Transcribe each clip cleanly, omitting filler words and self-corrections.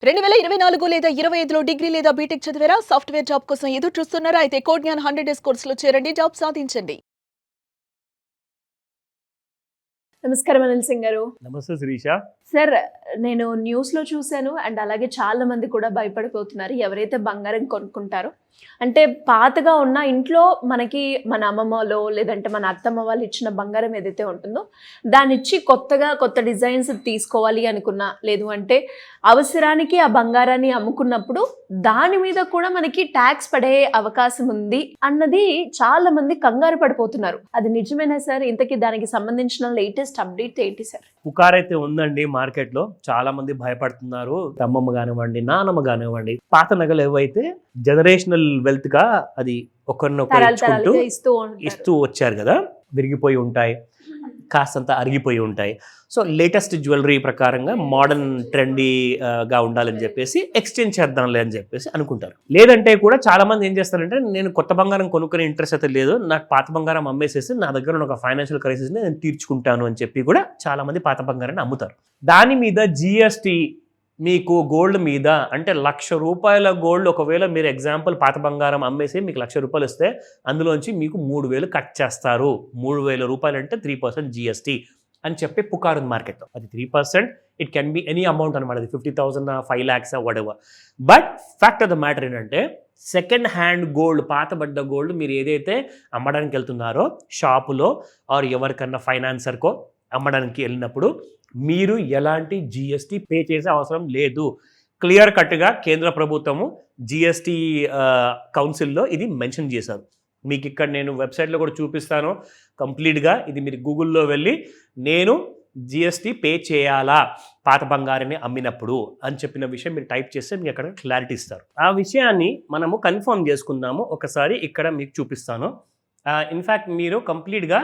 2024 లేదా 25లో డిగ్రీ లేదా బీటెక్ చదివారా? సాఫ్ట్‌వేర్ జాబ్ కోసం ఎదురు చూస్తున్నారా? అయితే కోడ్ జ్ఞాన్ 100 డేస్ కోర్సులో చేరండి. జాబ్ సాధించండి. నమస్కారం అనిల్ సింగ్ గారు. నమస్తే శిరీష. సార్, నేను న్యూస్‌లో చూసాను అండ్ అలాగే చాలా మంది కూడా భయపడిపోతున్నారు. ఎవరైతే బంగారం కొనుక్కుంటారో అంటే పాతగా ఉన్న ఇంట్లో మనకి మన అమ్మమ్మలో లేదంటే మన అత్తమ్మ వాళ్ళు ఇచ్చిన బంగారం ఏదైతే ఉంటుందో దాన్ని ఇచ్చి కొత్త డిజైన్స్ తీసుకోవాలి అనుకున్నా, లేదు అంటే అవసరానికి ఆ బంగారాన్ని అమ్ముకున్నప్పుడు దాని మీద కూడా మనకి ట్యాక్స్ పడే అవకాశం ఉంది అన్నది చాలా మంది కంగారు పడిపోతున్నారు. అది నిజమేనా సార్? ఇంతకీ దానికి సంబంధించిన లేటెస్ట్ అప్డేట్ ఏంటి సార్? పుకారైతే ఉందండి మార్కెట్లో. చాలా మంది భయపడుతున్నారు. అమ్మమ్మ కానివ్వండి, నానమ్మ కానివ్వండి, పాత నగలు ఏవైతే జనరేషనల్ వెల్త్ గా అది ఒకరినొకరు ఇస్తూ వచ్చారు కదా, విరిగిపోయి ఉంటాయి, కాస్తంత అరిగిపోయి ఉంటాయి. సో లేటెస్ట్ జ్యువెలరీ ప్రకారంగా మోడర్న్ ట్రెండీగా ఉండాలని చెప్పేసి ఎక్స్చేంజ్ చేద్దాంలే అని చెప్పేసి అనుకుంటారు. లేదంటే కూడా చాలా మంది ఏం చేస్తారంటే, నేను కొత్త బంగారం కొనుక్కునే ఇంట్రెస్ట్ అయితే లేదు, నాకు పాత బంగారం అమ్మేసేసి నా దగ్గర ఉన్న ఒక ఫైనాన్షియల్ క్రైసిస్ని నేను తీర్చుకుంటాను అని చెప్పి కూడా చాలా మంది పాత బంగారాన్ని అమ్ముతారు. దాని మీద జిఎస్టీ మీకు గోల్డ్ మీద అంటే ₹1,00,000 గోల్డ్ ఒకవేళ మీరు ఎగ్జాంపుల్ పాత బంగారం అమ్మేసి మీకు ₹1,00,000 ఇస్తే అందులోంచి మీకు 3,000 కట్ చేస్తారు. ₹3,000 అంటే 3% జిఎస్టీ అని చెప్పి పుకారు మార్కెట్లో. అది 3%, it can be any amount అనమాట. అది 50,000 5 lakhs whatever. But fact of the matter ఏంటంటే, సెకండ్ హ్యాండ్ గోల్డ్, పాతబడ్డ గోల్డ్ మీరు ఏదైతే అమ్మడానికి వెళ్తున్నారో షాపులో ఆర్ ఎవరికన్నా ఫైనాన్సర్కో అమ్మడానికి వెళ్ళినప్పుడు మీరు ఎలాంటి జిఎస్టీ పే చేసే అవసరం లేదు. క్లియర్ కట్గా కేంద్ర ప్రభుత్వము జిఎస్టీ కౌన్సిల్లో ఇది మెన్షన్ చేశారు. మీకు ఇక్కడ నేను వెబ్సైట్లో కూడా చూపిస్తాను కంప్లీట్గా. ఇది మీరు గూగుల్లో వెళ్ళి నేను జిఎస్టీ పే చేయాలా పాత బంగారాన్ని అమ్మినప్పుడు అని చెప్పిన విషయం మీరు టైప్ చేస్తే మీకు అక్కడ క్లారిటీ ఇస్తారు. ఆ విషయాన్ని మనము కన్ఫర్మ్ చేసుకుందాము. ఒకసారి ఇక్కడ మీకు చూపిస్తాను. ఇన్ఫ్యాక్ట్ మీరు కంప్లీట్గా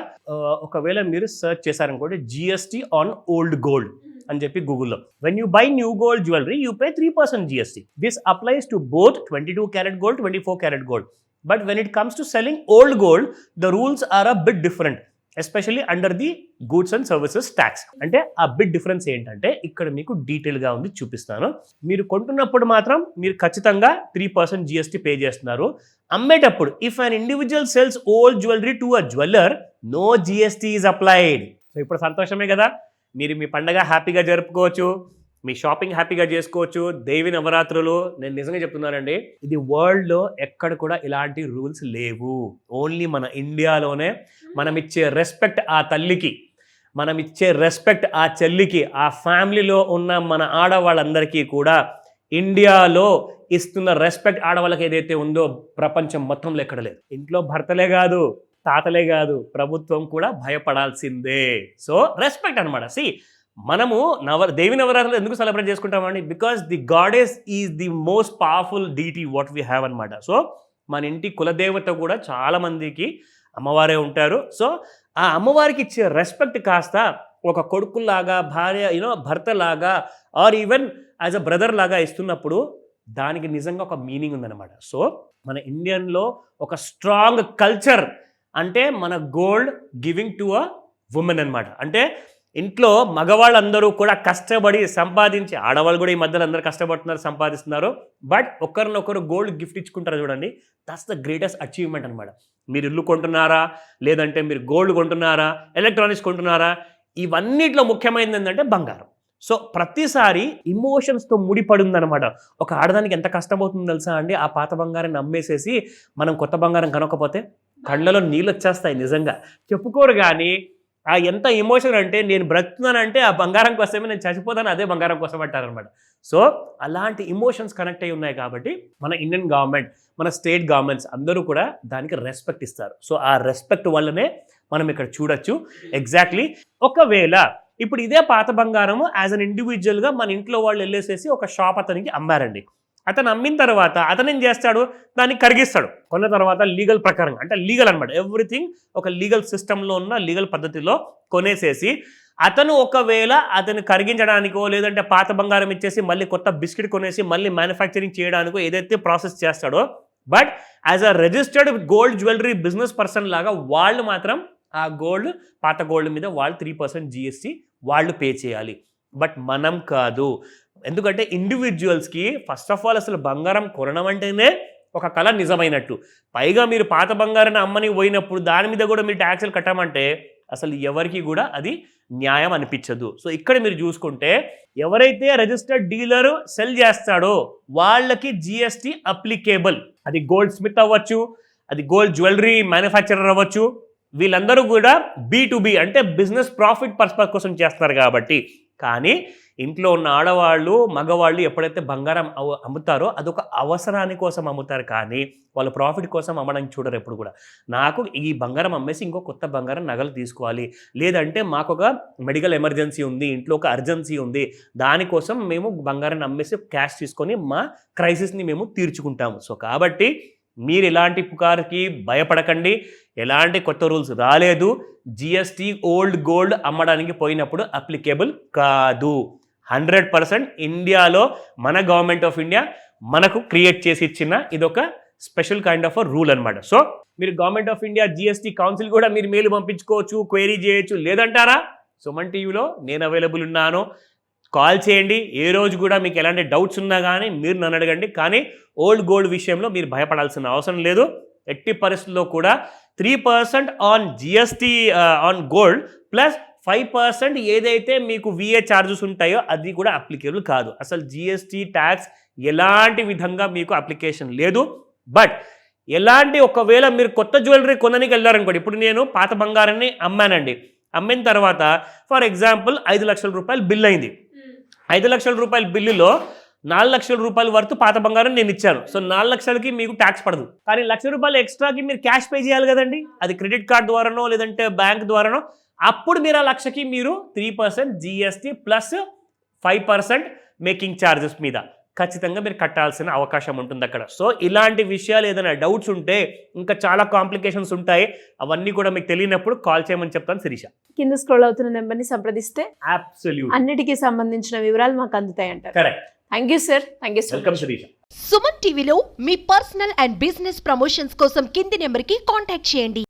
ఒకవేళ మీరు సెర్చ్ చేశారనుకోండి జిఎస్టీ ఆన్ ఓల్డ్ గోల్డ్ అని చెప్పి గూగుల్లో, when you by new gold jewellery you pay 3% GST. This applies to both 22 karat gold, 24 karat gold. But when it comes to selling old gold, the rules are a bit different, especially under the goods and services tax. అంటే ఆ big difference ఏంటంటే ఇక్కడ మీకు డీటెయిల్గా ఉంది, చూపిస్తాను. మీరు కొంటున్నప్పుడు మాత్రం మీరు ఖచ్చితంగా 3% జిఎస్టీ పే చేస్తున్నారు. అమ్మేటప్పుడు if an individual sells old jewellery to a jeweller, no GST is applied. So ఇప్పుడు సంతోషమే కదా, మీరు మీ పండగ హ్యాపీగా జరుపుకోవచ్చు, మీ షాపింగ్ హ్యాపీగా చేసుకోవచ్చు. దేవి నవరాత్రులు, నేను నిజంగా చెప్తున్నానండి, ఇది వరల్డ్లో ఎక్కడ కూడా ఇలాంటి రూల్స్ లేవు. ఓన్లీ మన ఇండియాలోనే మనం ఇచ్చే రెస్పెక్ట్ ఆ తల్లికి, మనం ఇచ్చే రెస్పెక్ట్ ఆ చెల్లికి, ఆ ఫ్యామిలీలో ఉన్న మన ఆడవాళ్ళందరికీ కూడా ఇండియాలో ఇస్తున్న రెస్పెక్ట్ ఆడవాళ్ళకి ఏదైతే ఉందో ప్రపంచం మొత్తంలో ఎక్కడ లేదు. ఇంట్లో భర్తలే కాదు, తాతలే కాదు, ప్రభుత్వం కూడా భయపడాల్సిందే. సో రెస్పెక్ట్ అనమాట. సి, మనము దేవి నవరాత్రులు ఎందుకు సెలబ్రేట్ చేసుకుంటామండి? Because the goddess is the most powerful deity what we have అనమాట. సో మన ఇంటి కులదేవత కూడా చాలా మందికి అమ్మవారే ఉంటారు. సో ఆ అమ్మవారికి ఇచ్చే రెస్పెక్ట్ కాస్త ఒక కొడుకులాగా, భార్య భర్తలాగా or even as a brother లాగా ఇస్తున్నప్పుడు దానికి నిజంగా ఒక మీనింగ్ ఉందన్నమాట. సో మన ఇండియన్లో ఒక స్ట్రాంగ్ కల్చర్ అంటే మన gold giving to a women అనమాట. అంటే ఇంట్లో మగవాళ్ళందరూ కూడా కష్టపడి సంపాదించి, ఆడవాళ్ళు కూడా ఈ మధ్యలో అందరూ కష్టపడుతున్నారు, సంపాదిస్తున్నారు. బట్ ఒకరినొకరు గోల్డ్ గిఫ్ట్ ఇచ్చుకుంటారు చూడండి, దట్స్ ద గ్రేటెస్ట్ అచీవ్మెంట్ అనమాట. మీరు ఇల్లు కొంటున్నారా, లేదంటే మీరు గోల్డ్ కొంటున్నారా, ఎలక్ట్రానిక్స్ కొంటున్నారా, ఇవన్నిట్లో ముఖ్యమైనది ఏంటంటే బంగారం. సో ప్రతిసారి ఇమోషన్స్తో ముడిపడి ఉందన్నమాట. ఒక ఆడదానికి ఎంత కష్టమవుతుందో తెలుసా అండి? ఆ పాత బంగారాన్ని అమ్మేసేసి మనం కొత్త బంగారం కనకపోతే కళ్ళలో నీళ్ళు వచ్చేస్తాయి. నిజంగా చెప్పుకోరు, కానీ ఆ ఎంత ఎమోషన్ అంటే, నేను బ్రతుకుతున్నానంటే ఆ బంగారం కోసమే, నేను చచ్చిపోతాను అదే బంగారం కోసం అంటారనమాట. సో అలాంటి ఇమోషన్స్ కనెక్ట్ అయి ఉన్నాయి కాబట్టి మన ఇండియన్ గవర్నమెంట్, మన స్టేట్ గవర్నమెంట్స్ అందరూ కూడా దానికి రెస్పెక్ట్ ఇస్తారు. సో ఆ రెస్పెక్ట్ వల్లనే మనం ఇక్కడ చూడొచ్చు ఎగ్జాక్ట్లీ. ఒకవేళ ఇప్పుడు ఇదే పాత బంగారము యాజ్ అన్ ఇండివిజువల్గా మన ఇంట్లో వాళ్ళు వెళ్ళేసేసి ఒక షాప్ అతనికి అమ్మారండి. అతను అమ్మిన తర్వాత అతను ఏం చేస్తాడు, దాన్ని కరిగిస్తాడు. కొన్న తర్వాత లీగల్ ప్రకారంగా, అంటే లీగల్ అనమాట, ఎవ్రీథింగ్ ఒక లీగల్ సిస్టంలో ఉన్న లీగల్ పద్ధతిలో కొనేసేసి అతను ఒకవేళ అతను కరిగించడానికో లేదంటే పాత బంగారం ఇచ్చేసి మళ్ళీ కొత్త బిస్కెట్ కొనేసి మళ్ళీ మ్యానుఫ్యాక్చరింగ్ చేయడానికో ఏదైతే ప్రాసెస్ చేస్తాడో, but as a registered gold jewellery business person లాగా వాళ్ళు మాత్రం ఆ గోల్డ్, పాత గోల్డ్ మీద వాళ్ళు 3% జిఎస్టీ వాళ్ళు పే చేయాలి. బట్ మనం కాదు. ఎందుకంటే ఇండివిజువల్స్కి ఫస్ట్ ఆఫ్ ఆల్ అసలు బంగారం కొనడం అంటేనే ఒక కళ నిజమైనట్టు. పైగా మీరు పాత బంగారాన్ని అమ్మని పోయినప్పుడు దాని మీద కూడా మీరు ట్యాక్సులు కట్టమంటే అసలు ఎవరికి కూడా అది న్యాయం అనిపించదు. సో ఇక్కడ మీరు చూసుకుంటే ఎవరైతే రిజిస్టర్డ్ డీలర్ సెల్ చేస్తాడో వాళ్ళకి జిఎస్టీ అప్లికేబుల్. అది గోల్డ్ స్మిత్ అవ్వచ్చు, అది గోల్డ్ జ్యువెలరీ మ్యానుఫ్యాక్చరర్ అవ్వచ్చు, వీళ్ళందరూ కూడా B2B అంటే బిజినెస్ ప్రాఫిట్ పర్పస్ కోసం చేస్తారు కాబట్టి. కానీ ఇంట్లో ఉన్న ఆడవాళ్ళు మగవాళ్ళు ఎప్పుడైతే బంగారం అమ్ముతారో అదొక అవసరాని కోసం అమ్ముతారు, కానీ వాళ్ళ ప్రాఫిట్ కోసం అమ్మడానికి చూడరు ఎప్పుడు కూడా. నాకు ఈ బంగారం అమ్మేసి ఇంకో కొత్త బంగారం నగలు తీసుకోవాలి, లేదంటే మాకు ఒక మెడికల్ ఎమర్జెన్సీ ఉంది, ఇంట్లో ఒక అర్జెన్సీ ఉంది, దానికోసం మేము బంగారాన్ని అమ్మేసి క్యాష్ తీసుకొని మా క్రైసిస్ని మేము తీర్చుకుంటాము. సో కాబట్టి మీరు ఎలాంటి పుకార్కి భయపడకండి, ఎలాంటి కొత్త రూల్స్ రాలేదు. జిఎస్టీ ఓల్డ్ గోల్డ్ అమ్మడానికి పోయినప్పుడు అప్లికేబుల్ కాదు. 100% ఇండియాలో మన గవర్నమెంట్ ఆఫ్ ఇండియా మనకు క్రియేట్ చేసి ఇచ్చిన ఇదొక స్పెషల్ కైండ్ ఆఫ్ రూల్ అనమాట. సో మీరు government of India GST council కూడా మీరు మెయిల్ పంపించుకోవచ్చు, క్వైరీ చేయొచ్చు. లేదంటారా సుమన్ టీవీలో నేను అవైలబుల్ ఉన్నాను, కాల్ చేయండి. ఏ రోజు కూడా మీకు ఎలాంటి డౌట్స్ ఉన్నా కానీ మీరు నన్ను అడగండి. కానీ ఓల్డ్ గోల్డ్ విషయంలో మీరు భయపడాల్సిన అవసరం లేదు. ఎట్టి పరిస్థితుల్లో కూడా 3% on GST on gold plus 5% ఏదైతే మీకు VA ఛార్జెస్ ఉంటాయో అది కూడా అప్లికేబుల్ కాదు. అసలు జిఎస్టీ ట్యాక్స్ ఎలాంటి విధంగా మీకు అప్లికేషన్ లేదు. బట్ ఎలాంటి ఒకవేళ మీరు కొత్త జ్యువెలరీ కొనడానికి వెళ్ళారనుకోండి, ఇప్పుడు నేను పాత బంగారాన్ని అమ్మానండి, అమ్మిన తర్వాత ఫర్ ఎగ్జాంపుల్ 5 లక్షల రూపాయలు బిల్ అయింది. 5 లక్షల రూపాయల బిల్లులో 4 లక్షల రూపాయల వరకు పాత బంగారం నేను ఇచ్చాను. సో 4 లక్షలకి మీకు ట్యాక్స్ పడదు. కానీ 1 లక్ష రూపాయలు ఎక్స్ట్రాకి మీరు క్యాష్ పే చేయాలి కదండి, అది క్రెడిట్ కార్డ్ ద్వారానో లేదంటే బ్యాంక్ ద్వారానో. అప్పుడు మీరు ఆ 1 లక్షకి మీరు 3% జిఎస్టీ ప్లస్ 5% మేకింగ్ ఛార్జెస్ మీద ఖచ్చితంగా మీరు కట్టాల్సిన అవకాశం ఉంటుంది అక్కడ. సో ఇలాంటి విషయాలు ఏదైనా డౌట్స్ ఉంటే, ఇంకా చాలా కాంప్లికేషన్స్ ఉంటాయి, అవన్నీ కూడా మీకు తెలియనప్పుడు కాల్ చేయమని చెప్తాను శిరీష. కింద స్క్రోల్ అవుతున్న నెంబర్ని సంప్రదిస్తే అబ్సల్యూట్ అన్నిటికీ సంబంధించిన వివరాలు మాకు అందుతాయి అంటారు. Correct. Thank you sir. Thank you so welcome Sirisha. Suman టీవీలో మీ పర్సనల్ అండ్ బిజినెస్ ప్రమోషన్స్ కోసం కింది నెంబర్కి కాంటాక్ట్ చేయండి.